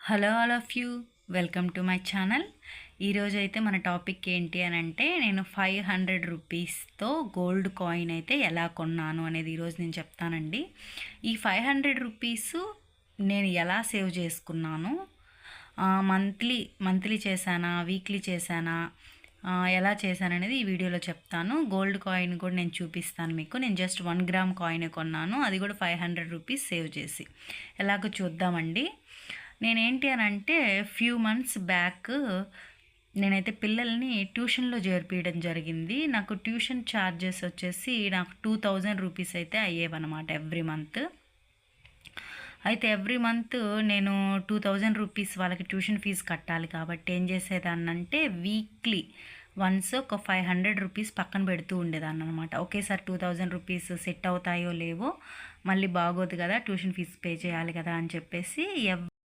Hello all of you, welcome to my channel. ఈరోజు అయితే మన టాపిక్ ఏంటి అని అంటే, నేను 500 రూపీస్తో గోల్డ్ కాయిన్ అయితే ఎలా కొన్నాను అనేది ఈరోజు నేను చెప్తానండి. ఈ 500 రూపీస్ నేను ఎలా సేవ్ చేసుకున్నాను, మంత్లీ చేశానా, వీక్లీ చేశానా, ఎలా చేశాను అనేది ఈ వీడియోలో చెప్తాను. గోల్డ్ కాయిన్ కూడా నేను చూపిస్తాను మీకు. నేను జస్ట్ 1 గ్రామ్ కాయిన్ కొన్నాను, అది కూడా 500 రూపీస్ సేవ్ చేసి. ఎలాగో చూద్దామండి. నేనేంటి అని అంటే, ఫ్యూ మంత్స్ బ్యాక్ నేనైతే పిల్లల్ని ట్యూషన్లో చేర్పించడం జరిగింది. నాకు ట్యూషన్ ఛార్జెస్ వచ్చేసి నాకు 2000 రూపీస్ అయితే అయ్యేవన్నమాట ఎవ్రీ మంత్. అయితే ఎవ్రీ మంత్ నేను 2000 రూపీస్ వాళ్ళకి ట్యూషన్ ఫీజు కట్టాలి కాబట్టి ఏం చేసేదాన్నంటే, వీక్లీ వన్స్ ఒక 500 రూపీస్ పక్కన పెడుతూ ఉండేదాన్ని అనమాట. ఒకేసారి 2000 రూపీస్ సెట్ అవుతాయో లేవో, మళ్ళీ బాగోదు కదా, ట్యూషన్ ఫీజు పే చేయాలి కదా అని చెప్పేసి